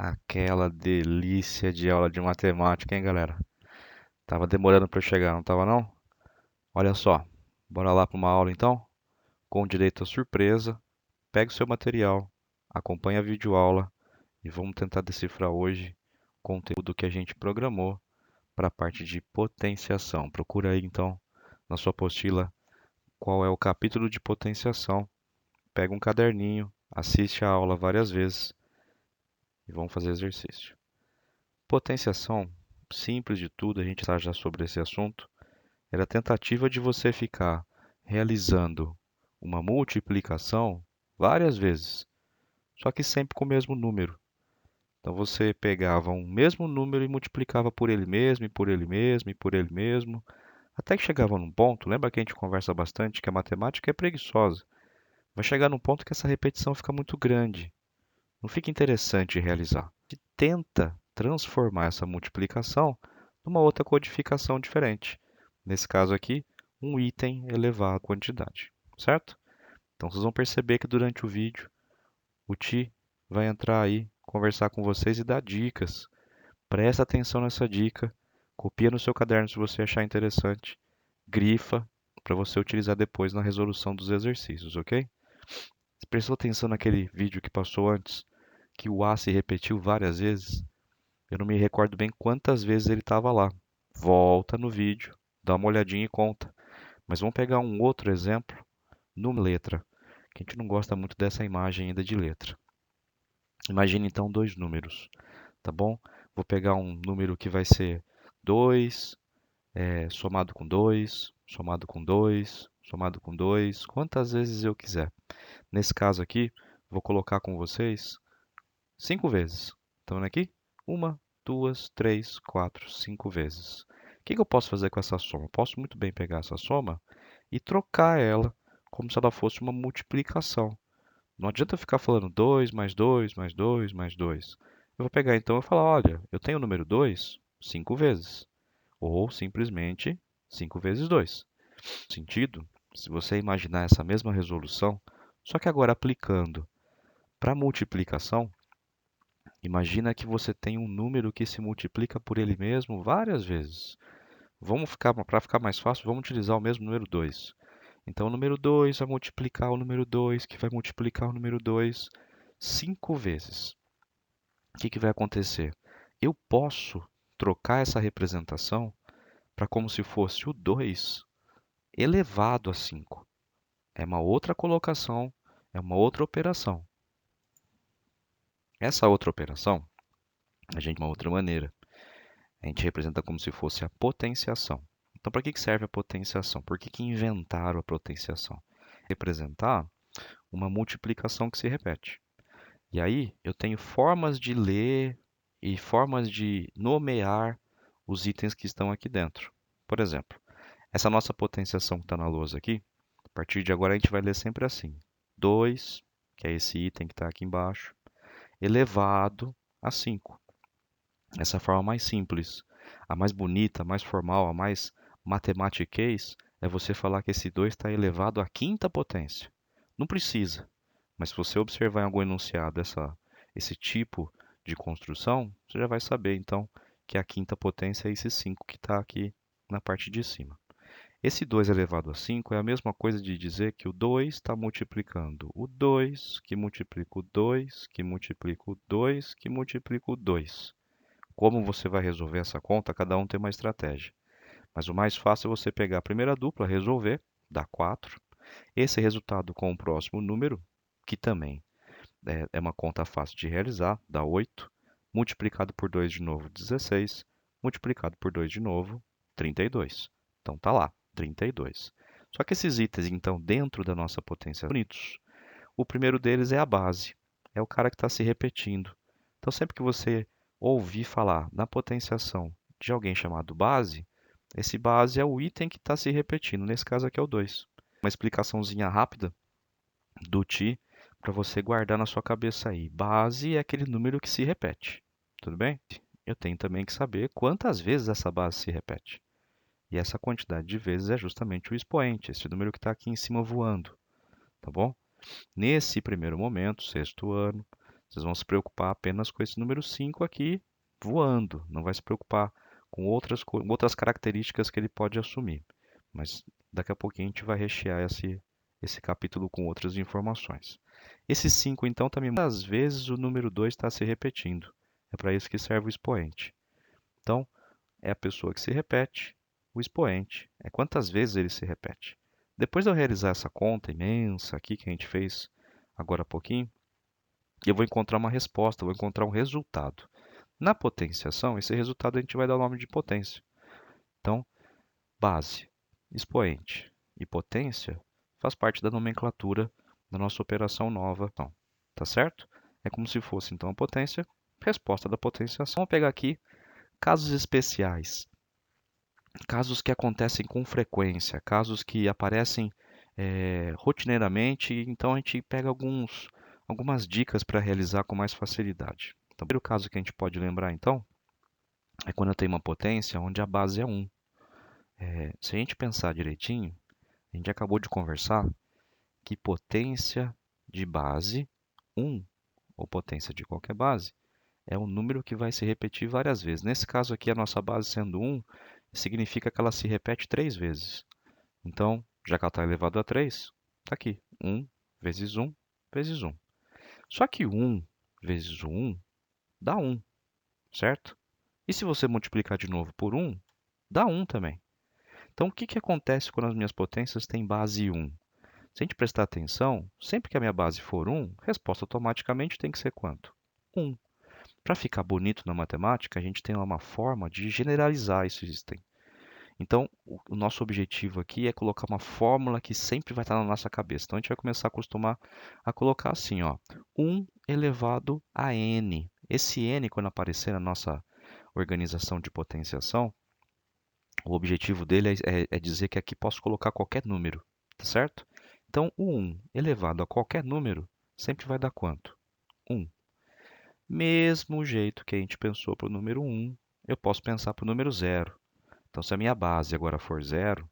Aquela delícia de aula de matemática, hein, galera? Tava demorando para chegar, não tava não? Olha só, bora lá para uma aula então? Com direito a surpresa. Pega o seu material, acompanha a videoaula e vamos tentar decifrar hoje o conteúdo que a gente programou para a parte de potenciação. Procura aí então na sua apostila qual é o capítulo de potenciação. Pega um caderninho, assiste a aula várias vezes e vamos fazer exercício. Potenciação, simples de tudo, a gente está já sobre esse assunto, era a tentativa de você ficar realizando uma multiplicação várias vezes, só que sempre com o mesmo número. Então você pegava um mesmo número e multiplicava por ele mesmo, e por ele mesmo, e por ele mesmo, até que chegava num ponto, lembra que a gente conversa bastante que a matemática é preguiçosa. Vai chegar num ponto que essa repetição fica muito grande, não fica interessante realizar. E tenta transformar essa multiplicação numa outra codificação diferente. Nesse caso aqui, um item elevado à quantidade, certo? Então vocês vão perceber que durante o vídeo o Ti vai entrar aí, conversar com vocês e dar dicas. Presta atenção nessa dica, copia no seu caderno se você achar interessante, grifa para você utilizar depois na resolução dos exercícios, ok? Você prestou atenção naquele vídeo que passou antes, que o A se repetiu várias vezes? Eu não me recordo bem quantas vezes ele estava lá. Volta no vídeo, dá uma olhadinha e conta. Mas vamos pegar um outro exemplo numa letra, que a gente não gosta muito dessa imagem ainda de letra. Imagine então dois números, tá bom? Vou pegar um número que vai ser 2, somado com 2, somado com 2, somado com 2, quantas vezes eu quiser. Nesse caso aqui, vou colocar com vocês 5 vezes. Estão vendo aqui? Uma, duas, três, quatro, 5 vezes. O que eu posso fazer com essa soma? Posso muito bem pegar essa soma e trocar ela como se ela fosse uma multiplicação. Não adianta eu ficar falando 2 mais 2 mais 2 mais 2. Eu vou pegar então e falar, olha, eu tenho o número 2 5 vezes. Ou simplesmente 5 vezes 2. Sentido? Se você imaginar essa mesma resolução, só que agora aplicando para multiplicação, imagina que você tem um número que se multiplica por ele mesmo várias vezes. Para ficar mais fácil, vamos utilizar o mesmo número 2. Então, o número 2 vai multiplicar o número 2, que vai multiplicar o número 2 5 vezes. O que vai acontecer? Eu posso trocar essa representação para como se fosse o 2 elevado a 5. É uma outra colocação, é uma outra operação. Essa outra operação, a gente de uma outra maneira. A gente representa como se fosse a potenciação. Então, para que serve a potenciação? Por que inventaram a potenciação? Representar uma multiplicação que se repete. E aí, eu tenho formas de ler e formas de nomear os itens que estão aqui dentro. Por exemplo, essa nossa potenciação que está na lousa aqui, a partir de agora a gente vai ler sempre assim: 2, que é esse item que está aqui embaixo, elevado a 5. Essa é a forma mais simples. A mais bonita, a mais formal, a mais matematiquez é você falar que esse 2 está elevado à quinta potência. Não precisa, mas se você observar em algum enunciado esse tipo de construção, você já vai saber então que a quinta potência é esse 5 que está aqui na parte de cima. Esse 2 elevado a 5 é a mesma coisa de dizer que o 2 está multiplicando o 2, que multiplica o 2, que multiplica o 2, que multiplica o 2. Como você vai resolver essa conta, cada um tem uma estratégia. Mas o mais fácil é você pegar a primeira dupla, resolver, dá 4. Esse resultado com o próximo número, que também é uma conta fácil de realizar, dá 8. Multiplicado por 2 de novo, 16. Multiplicado por 2 de novo, 32. Então tá lá, 32. Só que esses itens, então, dentro da nossa potência, são bonitos. O primeiro deles é a base, é o cara que está se repetindo. Então, sempre que você ouvir falar na potenciação de alguém chamado base, esse base é o item que está se repetindo. Nesse caso aqui é o 2. Uma explicaçãozinha rápida do ti para você guardar na sua cabeça aí. Base é aquele número que se repete. Tudo bem? Eu tenho também que saber quantas vezes essa base se repete. E essa quantidade de vezes é justamente o expoente, esse número que está aqui em cima voando. Tá bom? Nesse primeiro momento, sexto ano, Vocês vão se preocupar apenas com esse número 5 aqui voando. Não vai se preocupar com outras características que ele pode assumir. Mas daqui a pouquinho a gente vai rechear esse capítulo com outras informações. Esse 5, então, também muitas vezes o número 2 está se repetindo. É para isso que serve o expoente. Então, é a pessoa que se repete, o expoente é quantas vezes ele se repete. Depois de eu realizar essa conta imensa aqui que a gente fez agora há pouquinho, eu vou encontrar uma resposta, vou encontrar um resultado. Na potenciação, esse resultado a gente vai dar o nome de potência. Então, base, expoente e potência faz parte da nomenclatura da nossa operação nova. Então, tá certo? É como se fosse então a potência, resposta da potenciação. Vamos pegar aqui casos especiais, casos que acontecem com frequência, casos que aparecem rotineiramente, então a gente pega algumas dicas para realizar com mais facilidade. Então, o primeiro caso que a gente pode lembrar, então, é quando eu tenho uma potência onde a base é 1. Se a gente pensar direitinho, a gente acabou de conversar que potência de base 1, ou potência de qualquer base, é um número que vai se repetir várias vezes. Nesse caso aqui, a nossa base sendo 1, significa que ela se repete 3 vezes. Então, já que ela está elevado a 3, está aqui. 1 vezes 1 vezes 1. Só que 1 vezes o 1 dá 1, certo? E se você multiplicar de novo por 1, dá 1 também. Então, o que acontece quando as minhas potências têm base 1? Se a gente prestar atenção, sempre que a minha base for 1, a resposta automaticamente tem que ser quanto? 1. Para ficar bonito na matemática, a gente tem lá uma forma de generalizar esse item. Então, o nosso objetivo aqui é colocar uma fórmula que sempre vai estar na nossa cabeça. Então, a gente vai começar a acostumar a colocar assim, ó, 1 elevado a n. Esse n, quando aparecer na nossa organização de potenciação, o objetivo dele é dizer que aqui posso colocar qualquer número, tá certo? Então, o 1 elevado a qualquer número sempre vai dar quanto? 1. Mesmo jeito que a gente pensou para o número 1, eu posso pensar para o número 0. Então, se a minha base agora for 0,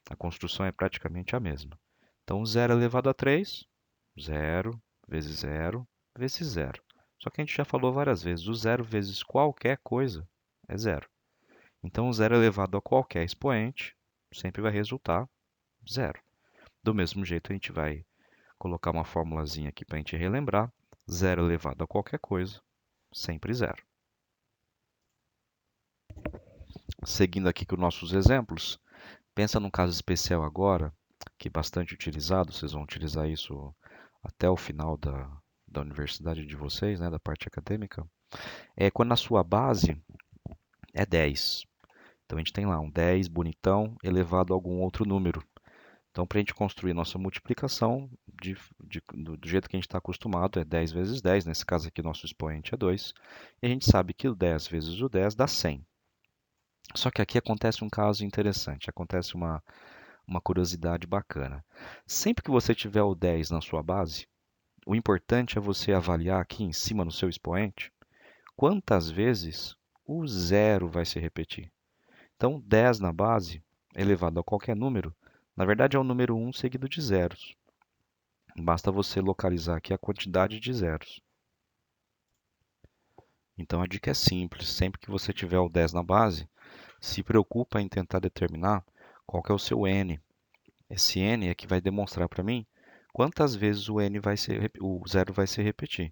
a construção é praticamente a mesma. Então, 0 elevado a 3, 0 vezes 0 vezes 0. Só que a gente já falou várias vezes, o 0 vezes qualquer coisa é 0. Então, o 0 elevado a qualquer expoente sempre vai resultar 0. Do mesmo jeito, a gente vai colocar uma formulazinha aqui para a gente relembrar. 0 elevado a qualquer coisa, sempre 0. Seguindo aqui com nossos exemplos, pensa num caso especial agora, que é bastante utilizado, vocês vão utilizar isso até o final da universidade de vocês, né, da parte acadêmica, é quando a sua base é 10. Então a gente tem lá um 10 bonitão elevado a algum outro número. Então, para a gente construir nossa multiplicação, do jeito que a gente está acostumado, é 10 vezes 10. Nesse caso aqui, nosso expoente é 2. E a gente sabe que o 10 vezes o 10 dá 100. Só que aqui acontece um caso interessante, acontece uma curiosidade bacana. Sempre que você tiver o 10 na sua base, o importante é você avaliar aqui em cima no seu expoente quantas vezes o zero vai se repetir. Então, 10 na base, elevado a qualquer número, na verdade é o número 1 seguido de zeros. Basta você localizar aqui a quantidade de zeros. Então a dica é simples, sempre que você tiver o 10 na base, se preocupa em tentar determinar qual que é o seu n. Esse n é que vai demonstrar para mim quantas vezes o zero vai se repetir.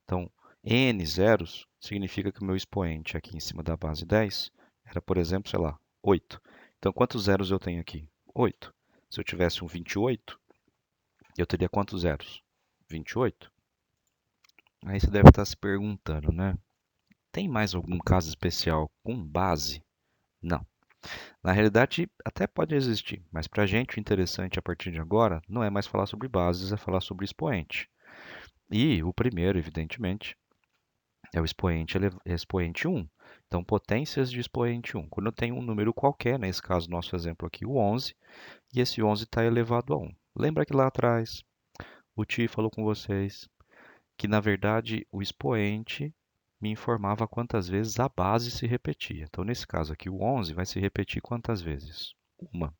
Então, n zeros significa que o meu expoente aqui em cima da base 10 era, por exemplo, sei lá, 8. Então, quantos zeros eu tenho aqui? 8. Se eu tivesse um 28, eu teria quantos zeros? 28. Aí você deve estar se perguntando, né? Tem mais algum caso especial com base? Não. Na realidade, até pode existir, mas para a gente o interessante a partir de agora não é mais falar sobre bases, é falar sobre expoente. E o primeiro, evidentemente, é o expoente 1. Então, potências de expoente 1. Quando eu tenho um número qualquer, nesse caso, nosso exemplo aqui, o 11, e esse 11 está elevado a 1. Lembra que lá atrás o Ti falou com vocês que, na verdade, o expoente me informava quantas vezes a base se repetia. Então, nesse caso aqui, o 11 vai se repetir quantas vezes? Uma.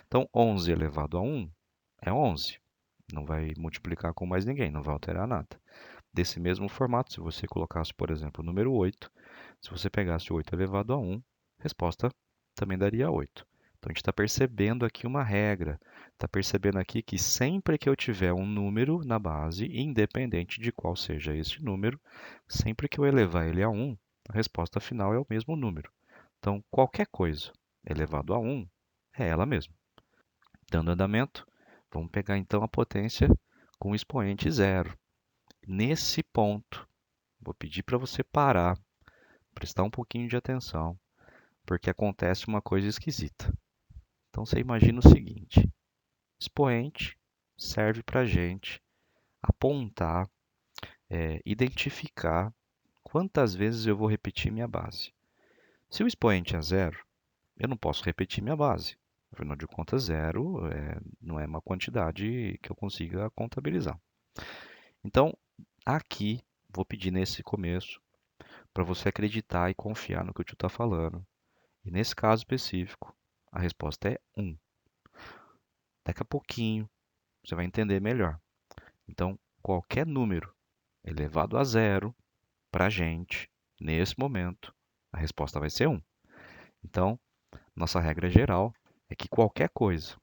Então, 11 elevado a 1 é 11. Não vai multiplicar com mais ninguém, não vai alterar nada. desse mesmo formato, se você colocasse, por exemplo, o número 8, se você pegasse 8 elevado a 1, a resposta também daria 8. Então a gente está percebendo aqui uma regra, está percebendo aqui que sempre que eu tiver um número na base, independente de qual seja esse número, sempre que eu elevar ele a 1, a resposta final é o mesmo número. Então qualquer coisa elevado a 1 é ela mesma. Dando andamento, vamos pegar então a potência com o expoente zero. Nesse ponto, vou pedir para você parar, prestar um pouquinho de atenção, porque acontece uma coisa esquisita. Então você imagina o seguinte: expoente serve para a gente apontar, identificar quantas vezes eu vou repetir minha base. Se o expoente é zero, eu não posso repetir minha base. Afinal de contas, zero não é uma quantidade que eu consiga contabilizar. Então, aqui, vou pedir nesse começo para você acreditar e confiar no que o tio está falando. E nesse caso específico, a resposta é 1. Daqui a pouquinho, você vai entender melhor. Então, qualquer número elevado a zero, para a gente, nesse momento, a resposta vai ser 1. Então, nossa regra geral é que qualquer coisa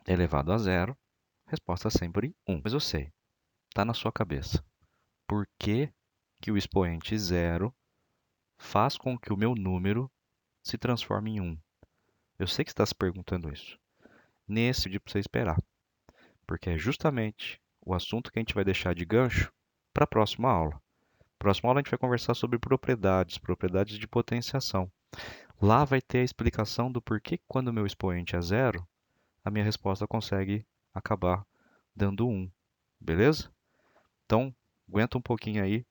elevado a zero, a resposta é sempre 1. Mas eu sei, está na sua cabeça. Por que, que o expoente zero faz com que o meu número se transforme em 1? Eu sei que você está se perguntando isso. Nesse, eu pedi para você esperar, porque é justamente o assunto que a gente vai deixar de gancho para a próxima aula. Próxima aula a gente vai conversar sobre propriedades de potenciação. Lá vai ter a explicação do porquê que quando o meu expoente é zero, a minha resposta consegue acabar dando 1. Beleza? Então, aguenta um pouquinho aí.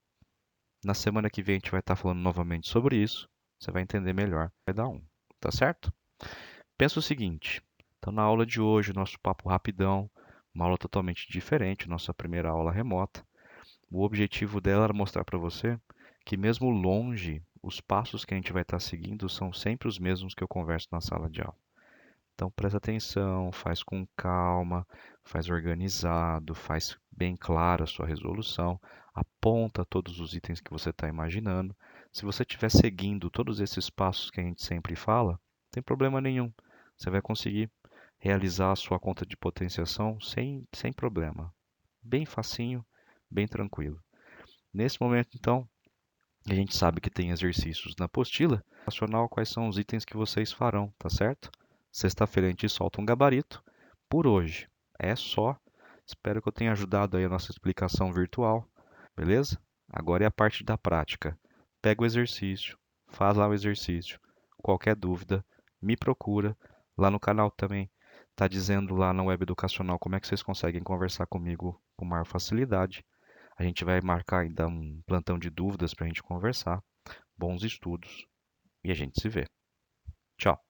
Na semana que vem a gente vai estar falando novamente sobre isso. Você vai entender melhor. Vai dar 1. Tá certo? Pensa o seguinte. Então, na aula de hoje, nosso papo rapidão, uma aula totalmente diferente, nossa primeira aula remota. O objetivo dela era mostrar para você que mesmo longe, os passos que a gente vai estar seguindo são sempre os mesmos que eu converso na sala de aula. Então presta atenção, faz com calma, faz organizado, faz bem clara a sua resolução, aponta todos os itens que você está imaginando. Se você estiver seguindo todos esses passos que a gente sempre fala, não tem problema nenhum. Você vai conseguir realizar a sua conta de potenciação sem problema. Bem facinho, bem tranquilo. Nesse momento, então, a gente sabe que tem exercícios na apostila. Nacional, quais são os itens que vocês farão, tá certo? Sexta-feira a gente solta um gabarito. Por hoje é só. Espero que eu tenha ajudado aí a nossa explicação virtual, beleza? Agora é a parte da prática. Pega o exercício, faz lá o exercício. Qualquer dúvida, me procura. Lá no canal também está dizendo lá na web educacional como é que vocês conseguem conversar comigo com maior facilidade. A gente vai marcar ainda um plantão de dúvidas para a gente conversar. Bons estudos e a gente se vê. Tchau.